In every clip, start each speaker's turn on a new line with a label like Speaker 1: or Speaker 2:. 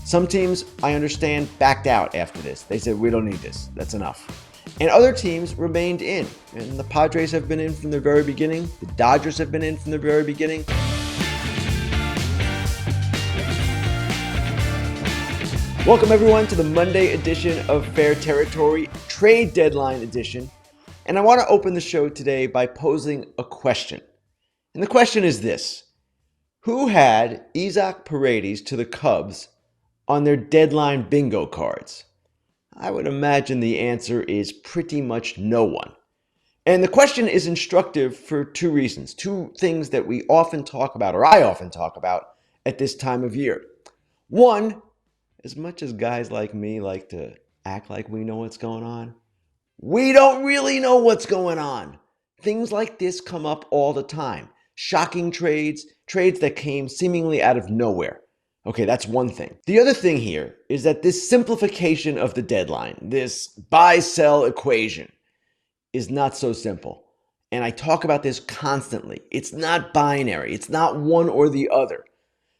Speaker 1: Some teams, I understand, backed out after this. They said, we don't need this. That's enough. And other teams remained in. And the Padres have been in from the very beginning. The Dodgers have been in from the very beginning. Welcome everyone to the Monday edition of Fair Territory, Trade Deadline Edition. And I want to open the show today by posing a question. And the question is this: who had Isaac Paredes to the Cubs on their deadline bingo cards? I would imagine the answer is pretty much no one. And the question is instructive for two reasons, two things that we often talk about, or I often talk about at this time of year. One, as much as guys like me like to act like we know what's going on, we don't really know what's going on. Things like this come up all the time. Shocking trades, trades that came seemingly out of nowhere. Okay, that's one thing. The other thing here is that this simplification of the deadline, this buy-sell equation, is not so simple. And I talk about this constantly. It's not binary. It's not one or the other.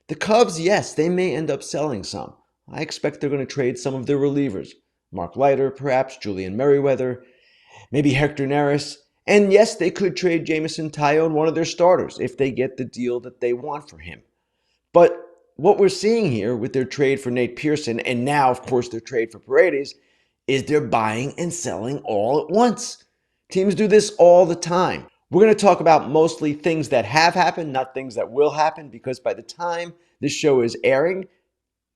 Speaker 1: The Cubs, yes, they may end up selling some. I expect they're going to trade some of their relievers. Mark Leiter, perhaps, Julian Merriweather, maybe Hector Neris. And yes, they could trade Jameson Taillon, one of their starters, if they get the deal that they want for him. But what we're seeing here with their trade for Nate Pearson, and now, of course, their trade for Paredes, is they're buying and selling all at once. Teams do this all the time. We're going to talk about mostly things that have happened, not things that will happen, because by the time this show is airing,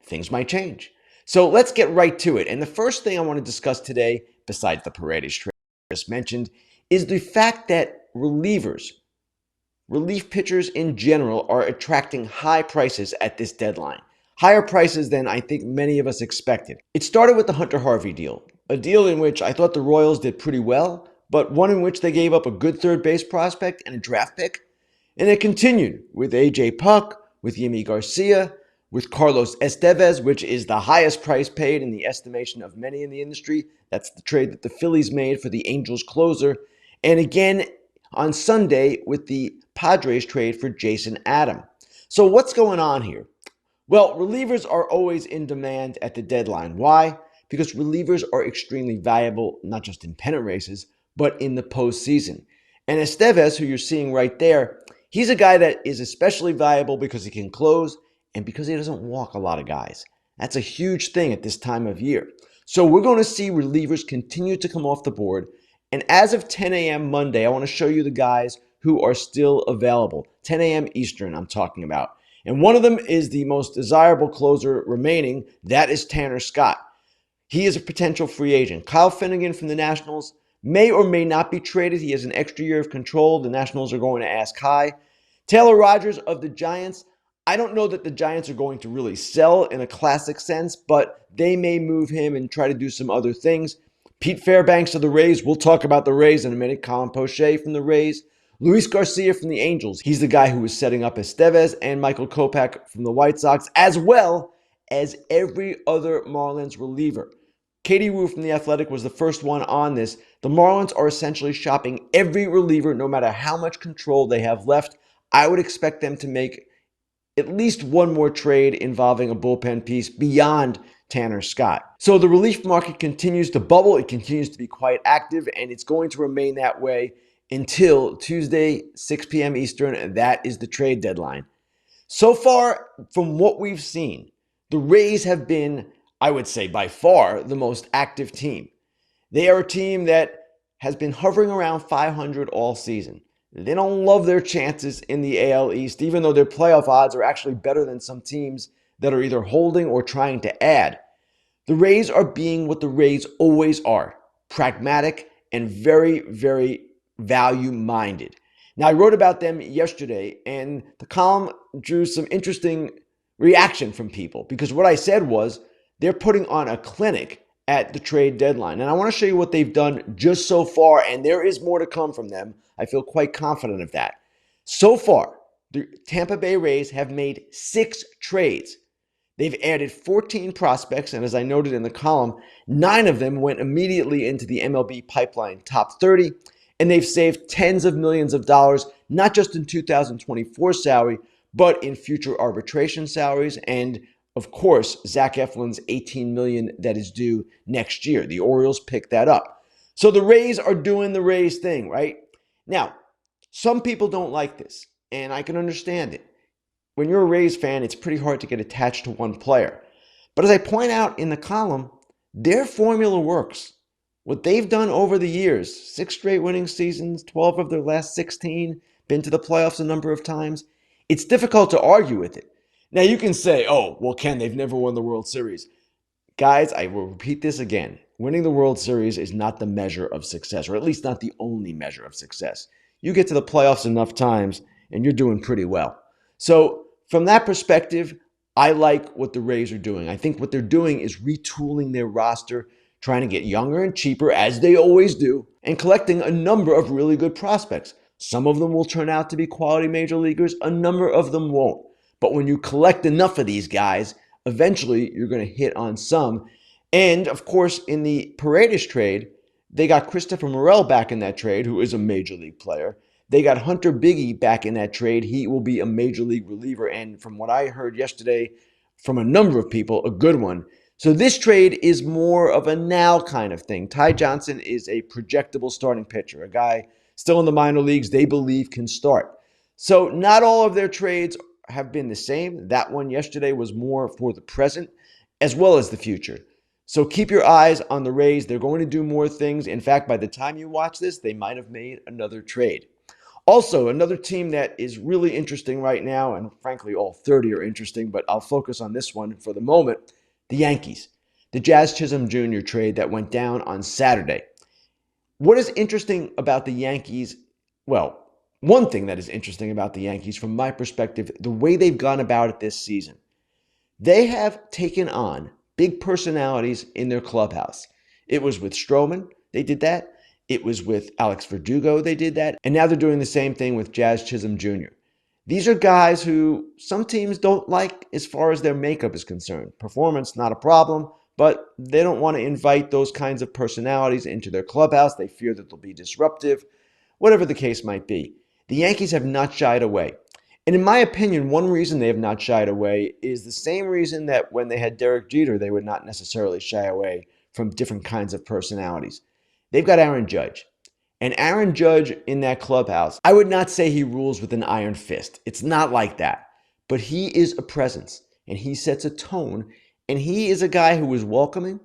Speaker 1: things might change. So let's get right to it. And the first thing I want to discuss today, besides the Paredes trade I just mentioned, is the fact that relief pitchers in general, are attracting high prices at this deadline. Higher prices than I think many of us expected. It started with the Hunter Harvey deal, a deal in which I thought the Royals did pretty well, but one in which they gave up a good third base prospect and a draft pick. And it continued with A.J. Puck, with Yimi Garcia, with Carlos Estevez, which is the highest price paid in the estimation of many in the industry. That's the trade that the Phillies made for the Angels closer. And again, on Sunday, with the Padres trade for Jason Adam. So what's going on here? Well, relievers are always in demand at the deadline. Why? Because relievers are extremely valuable, not just in pennant races, but in the postseason. And Estevez, who you're seeing right there, he's a guy that is especially valuable because he can close and because he doesn't walk a lot of guys. That's a huge thing at this time of year. So we're going to see relievers continue to come off the board. And as of 10 a.m. Monday, I want to show you the guys who are still available. 10 a.m. Eastern, I'm talking about. And one of them is the most desirable closer remaining. That is Tanner Scott. He is a potential free agent. Kyle Finnegan from the Nationals may or may not be traded. He has an extra year of control. The Nationals are going to ask high. Taylor Rogers of the Giants. I don't know that the Giants are going to really sell in a classic sense, but they may move him and try to do some other things. Pete Fairbanks of the Rays. We'll talk about the Rays in a minute. Colin Poche from the Rays. Luis Garcia from the Angels. He's the guy who was setting up Estevez, and Michael Kopech from the White Sox, as well as every other Marlins reliever. Katie Woo from The Athletic was the first one on this. The Marlins are essentially shopping every reliever, no matter how much control they have left. I would expect them to make at least one more trade involving a bullpen piece beyond Tanner Scott. So the relief market continues to bubble. It continues to be quite active, and it's going to remain that way until Tuesday, 6 p.m. Eastern. That is the trade deadline. So far, from what we've seen, the Rays have been, I would say, by far the most active team. They are a team that has been hovering around 500 all season. They don't love their chances in the AL East, even though their playoff odds are actually better than some teams that are either holding or trying to add. The Rays are being what the Rays always are, pragmatic and very, very value-minded. Now, I wrote about them yesterday, and the column drew some interesting reaction from people, because what I said was they're putting on a clinic at the trade deadline. And I want to show you what they've done just so far, and there is more to come from them. I feel quite confident of that. So far, the Tampa Bay Rays have made 6 trades. They've added 14 prospects, and as I noted in the column, 9 of them went immediately into the MLB pipeline top 30, and they've saved tens of millions of dollars, not just in 2024 salary, but in future arbitration salaries and of course, Zach Eflin's $18 million that is due next year. The Orioles picked that up. So the Rays are doing the Rays thing, right? Now, some people don't like this, and I can understand it. When you're a Rays fan, it's pretty hard to get attached to one player. But as I point out in the column, their formula works. What they've done over the years, 6 straight winning seasons, 12 of their last 16, been to the playoffs a number of times, it's difficult to argue with it. Now you can say, oh, well, Ken, they've never won the World Series. Guys, I will repeat this again. Winning the World Series is not the measure of success, or at least not the only measure of success. You get to the playoffs enough times, and you're doing pretty well. So from that perspective, I like what the Rays are doing. I think what they're doing is retooling their roster, trying to get younger and cheaper, as they always do, and collecting a number of really good prospects. Some of them will turn out to be quality major leaguers. A number of them won't. But when you collect enough of these guys, eventually you're going to hit on some. And, of course, in the Paredes trade, they got Christopher Morel back in that trade, who is a major league player. They got Hunter Biggie back in that trade. He will be a major league reliever. And from what I heard yesterday from a number of people, a good one. So this trade is more of a now kind of thing. Ty Johnson is a projectable starting pitcher, a guy still in the minor leagues they believe can start. So not all of their trades have been the same. That one yesterday was more for the present as well as the future. So keep your eyes on the Rays. They're going to do more things. In fact, by the time you watch this, they might have made another trade. Also, another team that is really interesting right now, and frankly, all 30 are interesting, but I'll focus on this one for the moment, the Yankees. The Jazz Chisholm Jr. trade that went down on Saturday. What is interesting about the Yankees? Well, one thing that is interesting about the Yankees, from my perspective, the way they've gone about it this season. They have taken on big personalities in their clubhouse. It was with Stroman, they did that. It was with Alex Verdugo, they did that. And now they're doing the same thing with Jazz Chisholm Jr. These are guys who some teams don't like as far as their makeup is concerned. Performance, not a problem, but they don't want to invite those kinds of personalities into their clubhouse. They fear that they'll be disruptive, whatever the case might be. The Yankees have not shied away. And in my opinion, one reason they have not shied away is the same reason that when they had Derek Jeter, they would not necessarily shy away from different kinds of personalities. They've got Aaron Judge. And Aaron Judge in that clubhouse, I would not say he rules with an iron fist. It's not like that. But he is a presence, and he sets a tone, and he is a guy who is welcoming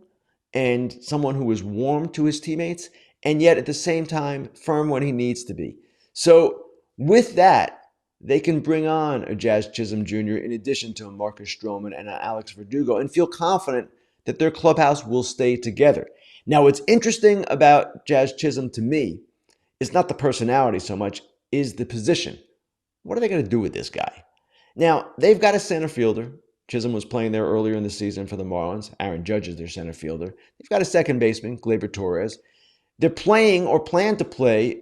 Speaker 1: and someone who is warm to his teammates, and yet at the same time, firm when he needs to be. So with that, they can bring on a Jazz Chisholm Jr. in addition to a Marcus Stroman and an Alex Verdugo and feel confident that their clubhouse will stay together. Now, what's interesting about Jazz Chisholm to me is not the personality so much, is the position. What are they going to do with this guy? Now, they've got a center fielder. Chisholm was playing there earlier in the season for the Marlins. Aaron Judge is their center fielder. They've got a second baseman, Gleyber Torres. They're playing or plan to play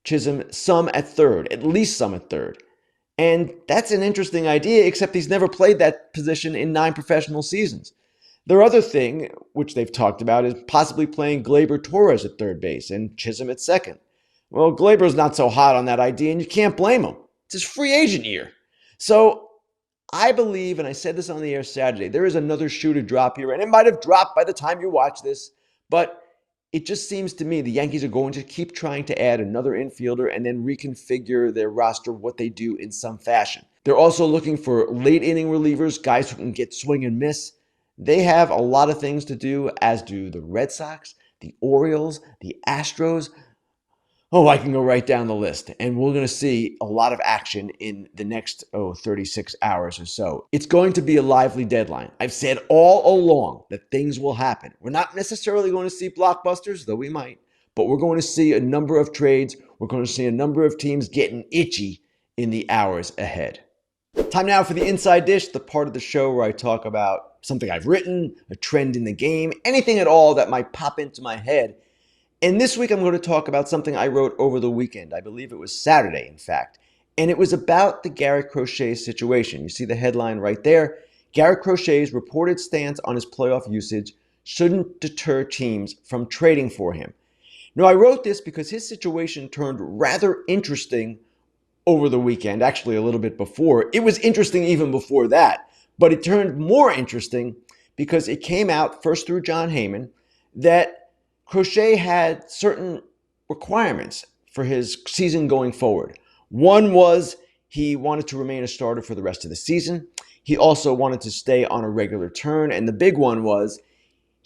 Speaker 1: Chisholm some at third, at least some at third. And that's an interesting idea, except he's never played that position in 9 professional seasons. Their other thing, which they've talked about, is possibly playing Gleyber Torres at third base and Chisholm at second. Well, Glaber's not so hot on that idea, and you can't blame him. It's his free agent year. So I believe, and I said this on the air Saturday, there is another shoe to drop here, and it might have dropped by the time you watch this, but it just seems to me the Yankees are going to keep trying to add another infielder and then reconfigure their roster, what they do in some fashion. They're also looking for late inning relievers, guys who can get swing and miss. They have a lot of things to do, as do the Red Sox, the Orioles, the Astros. Oh, I can go right down the list. And we're going to see a lot of action in the next 36 hours or so. It's going to be a lively deadline. I've said all along that things will happen. We're not necessarily going to see blockbusters, though we might. But we're going to see a number of trades. We're going to see a number of teams getting itchy in the hours ahead. Time now for the Inside Dish, the part of the show where I talk about something I've written, a trend in the game, anything at all that might pop into my head. And this week I'm going to talk about something I wrote over the weekend. I believe it was Saturday, in fact. And it was about the Garrett Crochet situation. You see the headline right there. Garrett Crochet's reported stance on his playoff usage shouldn't deter teams from trading for him. Now, I wrote this because his situation turned rather interesting over the weekend, actually a little bit before. It was interesting even before that. But it turned more interesting because it came out first through John Heyman that Crochet had certain requirements for his season going forward. One was he wanted to remain a starter for the rest of the season. He also wanted to stay on a regular turn. And the big one was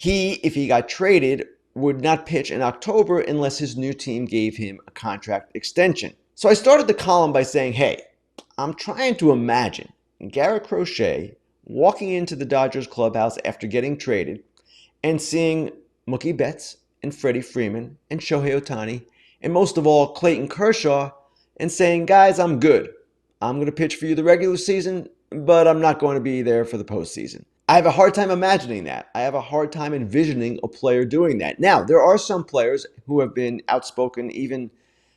Speaker 1: if he got traded, would not pitch in October unless his new team gave him a contract extension. So I started the column by saying, hey, I'm trying to imagine Garrett Crochet walking into the Dodgers clubhouse after getting traded and seeing Mookie Betts and Freddie Freeman and Shohei Ohtani and most of all Clayton Kershaw and saying, guys, I'm good. I'm going to pitch for you the regular season, but I'm not going to be there for the postseason. I have a hard time imagining that. I have a hard time envisioning a player doing that. Now, there are some players who have been outspoken even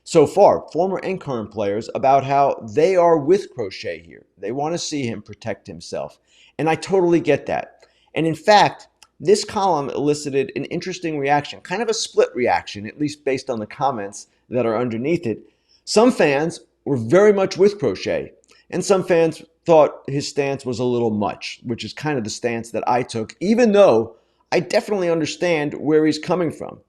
Speaker 1: so far, former and current players, about how they are with Crochet here. They want to see him protect himself. And I totally get that. And in fact, this column elicited an interesting reaction, kind of a split reaction, at least based on the comments that are underneath it. Some fans were very much with Crochet, and some fans thought his stance was a little much, which is kind of the stance that I took, even though I definitely understand where he's coming from.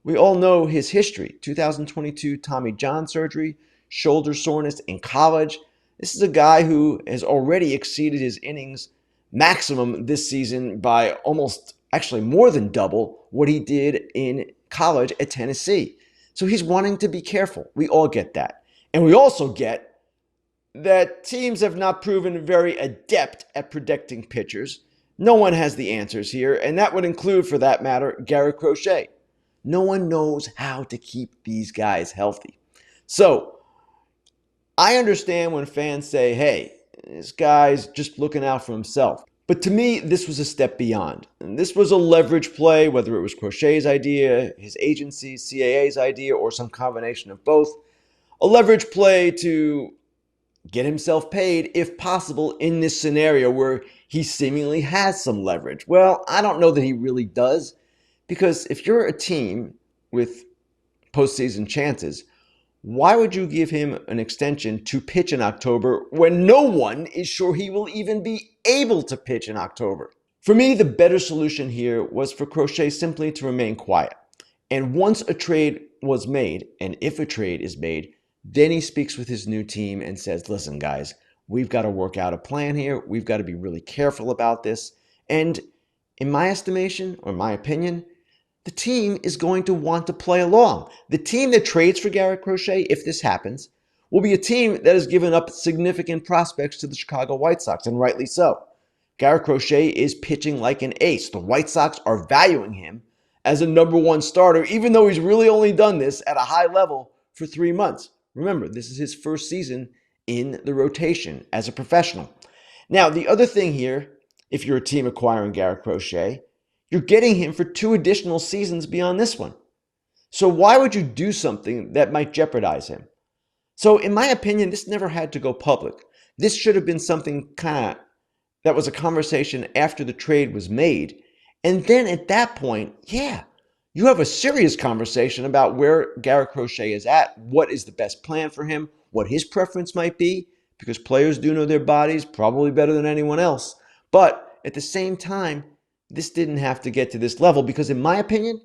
Speaker 1: We all know his history: 2022 Tommy John surgery, shoulder soreness in college. This is a guy who has already exceeded his innings maximum this season by almost, actually more than double what he did in college at Tennessee. So he's wanting to be careful. We all get that. And we also get that teams have not proven very adept at protecting pitchers. No one has the answers here, and that would include, for that matter, Garrett Crochet. No one knows how to keep these guys healthy. So I understand when fans say, hey, this guy's just looking out for himself. But to me, this was a step beyond. And this was a leverage play, whether it was Crochet's idea, his agency, CAA's idea, or some combination of both. A leverage play to get himself paid, if possible, in this scenario where he seemingly has some leverage. Well, I don't know that he really does, because if you're a team with postseason chances, why would you give him an extension to pitch in October when no one is sure he will even be able to pitch in October? For me, the better solution here was for Crochet simply to remain quiet. And once a trade was made, and if a trade is made, then he speaks with his new team and says, listen, guys, we've got to work out a plan here. We've got to be really careful about this. And in my estimation, or my opinion, the team is going to want to play along. The team that trades for Garrett Crochet, if this happens, will be a team that has given up significant prospects to the Chicago White Sox, and rightly so. Garrett Crochet is pitching like an ace. The White Sox are valuing him as a #1 starter, even though he's really only done this at a high level for 3 months. Remember, this is his first season in the rotation as a professional. Now, the other thing here, if you're a team acquiring Garrett Crochet, you're getting him for 2 additional seasons beyond this one. So why would you do something that might jeopardize him? So in my opinion, this never had to go public. This should have been something that was a conversation after the trade was made. And then at that point, yeah, you have a serious conversation about where Garrett Crochet is at, what is the best plan for him, what his preference might be, because players do know their bodies probably better than anyone else. But at the same time, this didn't have to get to this level because, in my opinion,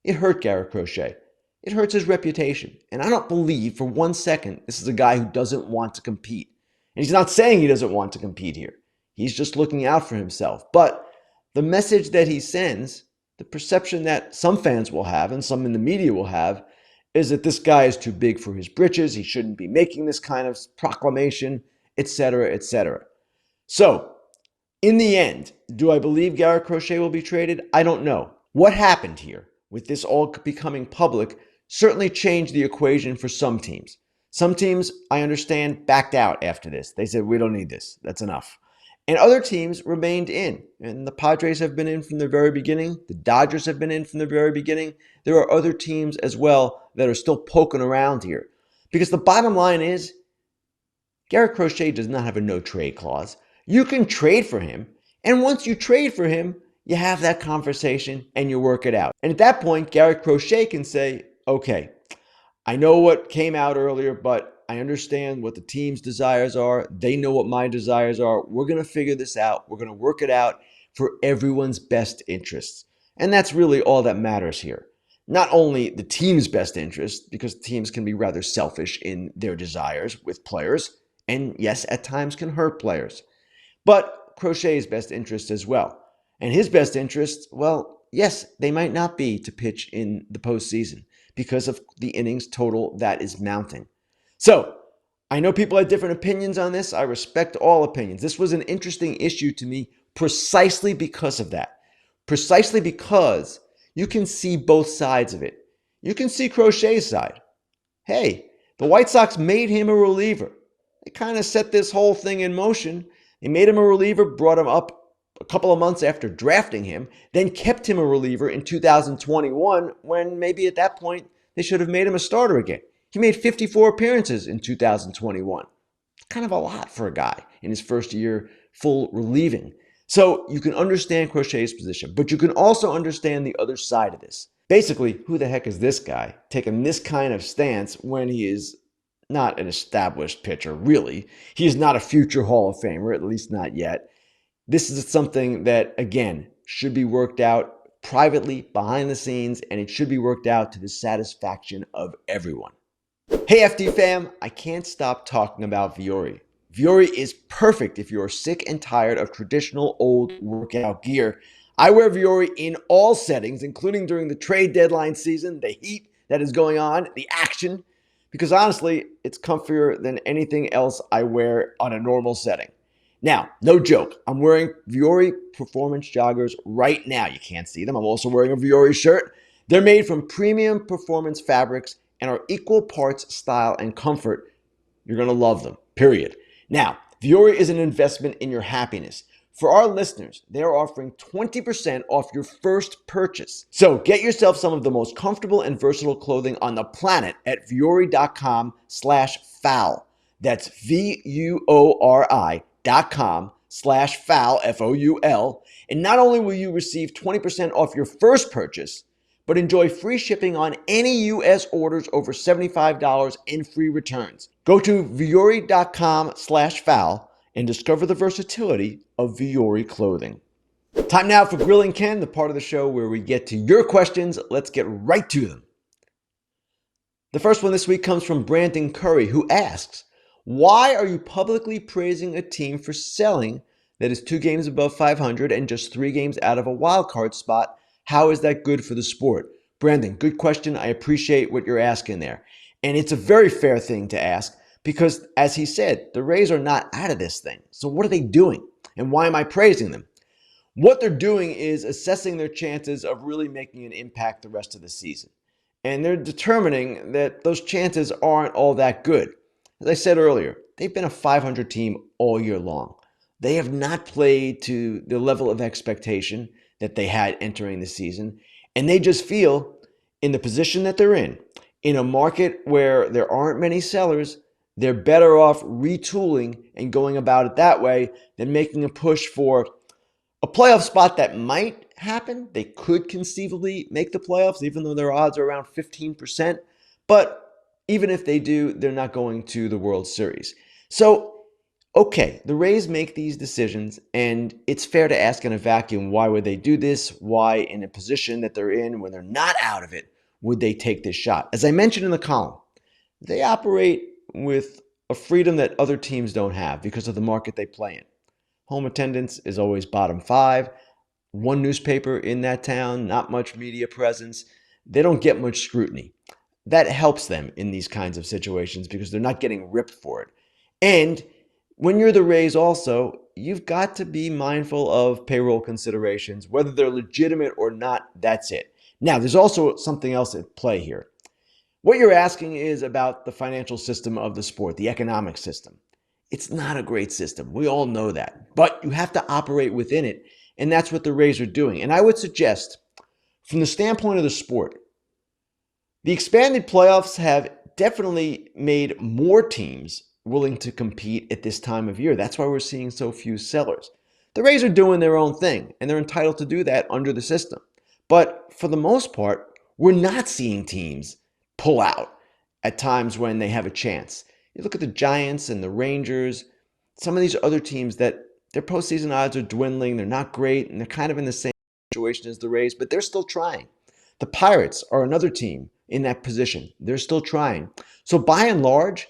Speaker 1: it hurt Garrett Crochet. It hurts his reputation. And I don't believe for 1 second this is a guy who doesn't want to compete. And he's not saying he doesn't want to compete here. He's just looking out for himself. But the message that he sends, the perception that some fans will have and some in the media will have, is that this guy is too big for his britches. He shouldn't be making this kind of proclamation, etc., etc. So, in the end, do I believe Garrett Crochet will be traded? I don't know. What happened here with this all becoming public certainly changed the equation for some teams. Some teams, I understand, backed out after this. They said, we don't need this. That's enough. And other teams remained in. And the Padres have been in from the very beginning. The Dodgers have been in from the very beginning. There are other teams as well that are still poking around here. Because the bottom line is, Garrett Crochet does not have a no-trade clause. You can trade for him. And once you trade for him, you have that conversation and you work it out. And at that point, Garrett Crochet can say, okay, I know what came out earlier, but I understand what the team's desires are. They know what my desires are. We're going to figure this out. We're going to work it out for everyone's best interests. And that's really all that matters here. Not only the team's best interest, because teams can be rather selfish in their desires with players, and yes, at times can hurt players, but Crochet's best interest as well. And his best interest, well, yes, they might not be to pitch in the postseason because of the innings total that is mounting. So I know people have different opinions on this. I respect all opinions. This was an interesting issue to me precisely because of that. Precisely because you can see both sides of it. You can see Crochet's side. Hey, the White Sox made him a reliever. They kind of set this whole thing in motion. They made him a reliever, brought him up a couple of months after drafting him, then kept him a reliever in 2021 when maybe at that point they should have made him a starter again. He made 54 appearances in 2021. Kind of a lot for a guy in his first year full relieving. So you can understand Crochet's position, but you can also understand the other side of this. Basically, who the heck is this guy taking this kind of stance when he is not an established pitcher, really? He is not a future Hall of Famer, at least not yet. This is something that, again, should be worked out privately behind the scenes, and it should be worked out to the satisfaction of everyone. Hey, FD fam, I can't stop talking about Vuori. Vuori is perfect if you're sick and tired of traditional old workout gear. I wear Vuori in all settings, including during the trade deadline season, the heat that is going on, the action, because honestly, it's comfier than anything else I wear on a normal setting. Now, no joke, I'm wearing Vuori performance joggers right now. You can't see them. I'm also wearing a Vuori shirt. They're made from premium performance fabrics and are equal parts style and comfort. You're going to love them, period. Now, Vuori is an investment in your happiness. For our listeners, they are offering 20% off your first purchase. So get yourself some of the most comfortable and versatile clothing on the planet at vuori.com/foul. That's VUORI.com/foul, FOUL. And not only will you receive 20% off your first purchase, but enjoy free shipping on any U.S. orders over $75 and free returns. Go to vuori.com/foul and discover the versatility of Vuori clothing. Time now for Grillin Ken, the part of the show where we get to your questions. Let's get right to them. The first one this week comes from Brandon Curry, who asks, why are you publicly praising a team for selling that is 2 games above 500 and just 3 games out of a wild card spot? How is that good for the sport? Brandon, good question. I appreciate what you're asking there. And it's a very fair thing to ask because, as he said, the Rays are not out of this thing. So what are they doing? And why am I praising them? What they're doing is assessing their chances of really making an impact the rest of the season. And they're determining that those chances aren't all that good. As I said earlier, they've been a 500 team all year long. They have not played to the level of expectation that they had entering the season. And they just feel in the position that they're in a market where there aren't many sellers, they're better off retooling and going about it that way than making a push for a playoff spot that might happen. They could conceivably make the playoffs, even though their odds are around 15%. But even if they do, they're not going to the World Series. So, okay, the Rays make these decisions, and it's fair to ask in a vacuum, why would they do this? Why, in a position that they're in when they're not out of it, would they take this shot? As I mentioned in the column, they operate with a freedom that other teams don't have because of the market they play in. Home attendance is always bottom 5. One newspaper in that town, not much media presence. They don't get much scrutiny. That helps them in these kinds of situations because they're not getting ripped for it. And when you're the Rays also, you've got to be mindful of payroll considerations, whether they're legitimate or not, that's it. Now, there's also something else at play here. What you're asking is about the financial system of the sport, the economic system. It's not a great system. We all know that. But you have to operate within it, and that's what the Rays are doing. And I would suggest, from the standpoint of the sport, the expanded playoffs have definitely made more teams willing to compete at this time of year. That's why we're seeing so few sellers. The Rays are doing their own thing, and they're entitled to do that under the system. But for the most part, we're not seeing teams pull out at times when they have a chance. You look at the Giants and the Rangers, some of these other teams that their postseason odds are dwindling. They're not great, and they're kind of in the same situation as the Rays, but they're still trying. The Pirates are another team in that position. They're still trying. So by and large,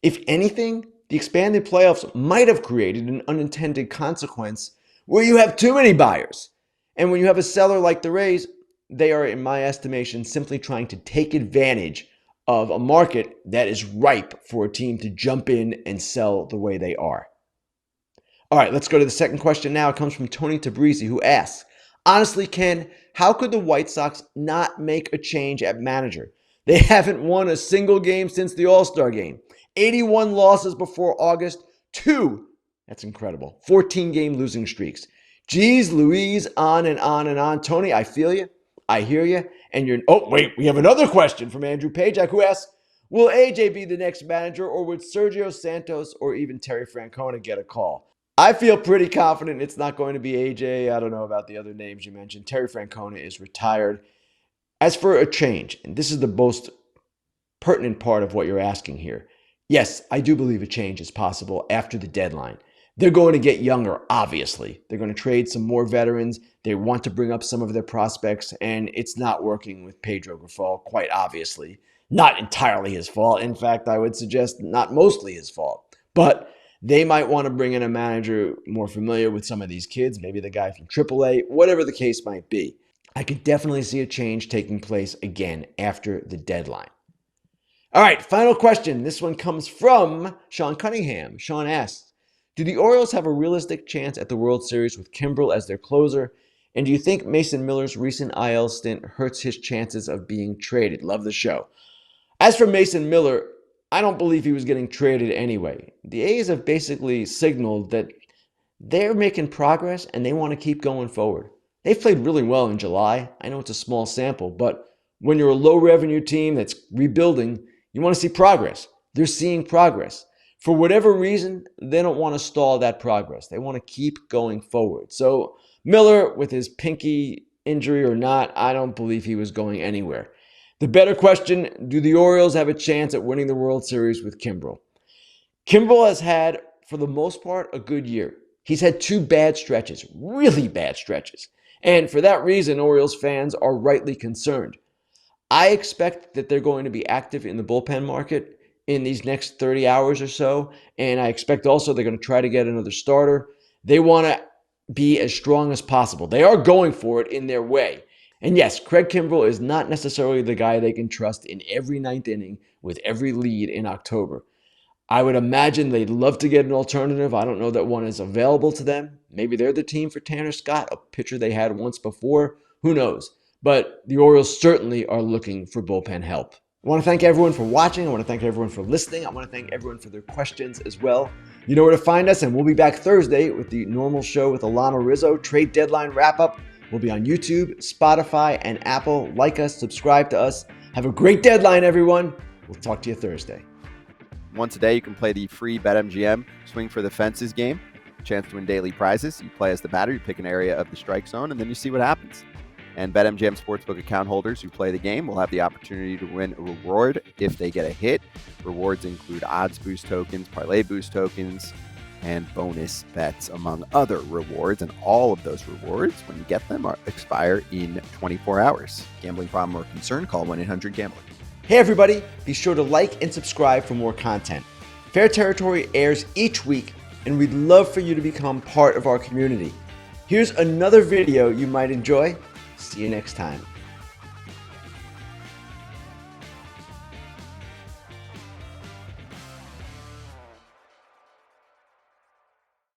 Speaker 1: if anything, the expanded playoffs might have created an unintended consequence where you have too many buyers. And when you have a seller like the Rays, they are, in my estimation, simply trying to take advantage of a market that is ripe for a team to jump in and sell the way they are. All right, let's go to the second question now. It comes from Tony Tabrizi, who asks, honestly, Ken, how could the White Sox not make a change at manager? They haven't won a single game since the All-Star game. 81 losses before August, 2. That's incredible. 14-game losing streaks. Geez Louise, on and on and on. Tony, I feel you. I hear you. And you're, oh, wait, we have another question from Andrew Pajak, who asks, will AJ be the next manager, or would Sergio Santos or even Terry Francona get a call? I feel pretty confident it's not going to be AJ. I don't know about the other names you mentioned. Terry Francona is retired. As for a change, and this is the most pertinent part of what you're asking here, yes, I do believe a change is possible after the deadline. They're going to get younger, obviously. They're going to trade some more veterans. They want to bring up some of their prospects, and it's not working with Pedro Grifol, quite obviously. Not entirely his fault. In fact, I would suggest not mostly his fault. But they might want to bring in a manager more familiar with some of these kids, maybe the guy from AAA, whatever the case might be. I could definitely see a change taking place again after the deadline. All right, final question. This one comes from Sean Cunningham. Sean asks, do the Orioles have a realistic chance at the World Series with Kimbrel as their closer? And do you think Mason Miller's recent IL stint hurts his chances of being traded? Love the show. As for Mason Miller, I don't believe he was getting traded anyway. The A's have basically signaled that they're making progress and they want to keep going forward. They've played really well in July. I know it's a small sample, but when you're a low revenue team that's rebuilding, you want to see progress. They're seeing progress. For whatever reason, they don't want to stall that progress. They want to keep going forward. So Miller, with his pinky injury or not, I don't believe he was going anywhere. The better question, do the Orioles have a chance at winning the World Series with Kimbrel? Kimbrel has had, for the most part, a good year. He's had 2 bad stretches, really bad stretches. And for that reason, Orioles fans are rightly concerned. I expect that they're going to be active in the bullpen market in these next 30 hours or so. And I expect also they're going to try to get another starter. They want to be as strong as possible. They are going for it in their way. And yes, Craig Kimbrel is not necessarily the guy they can trust in every 9th inning with every lead in October. I would imagine they'd love to get an alternative. I don't know that one is available to them. Maybe they're the team for Tanner Scott, a pitcher they had once before. Who knows? But the Orioles certainly are looking for bullpen help. I want to thank everyone for watching. I want to thank everyone for listening. I want to thank everyone for their questions as well. You know where to find us, and we'll be back Thursday with the normal show with Alana Rizzo, trade deadline wrap-up. We'll be on YouTube, Spotify, and Apple. Like us, subscribe to us. Have a great deadline, everyone. We'll talk to you Thursday.
Speaker 2: Once a day, you can play the free BetMGM Swing for the Fences game. Chance to win daily prizes. You play as the batter, you pick an area of the strike zone, and then you see what happens. And BetMGM Sportsbook account holders who play the game will have the opportunity to win a reward if they get a hit. Rewards include odds boost tokens, parlay boost tokens, and bonus bets, among other rewards. And all of those rewards, when you get them, expire in 24 hours. Gambling problem or concern? Call 1-800-GAMBLER.
Speaker 1: Hey everybody, be sure to like and subscribe for more content. Fair Territory airs each week, and we'd love for you to become part of our community. Here's another video you might enjoy. See you next time.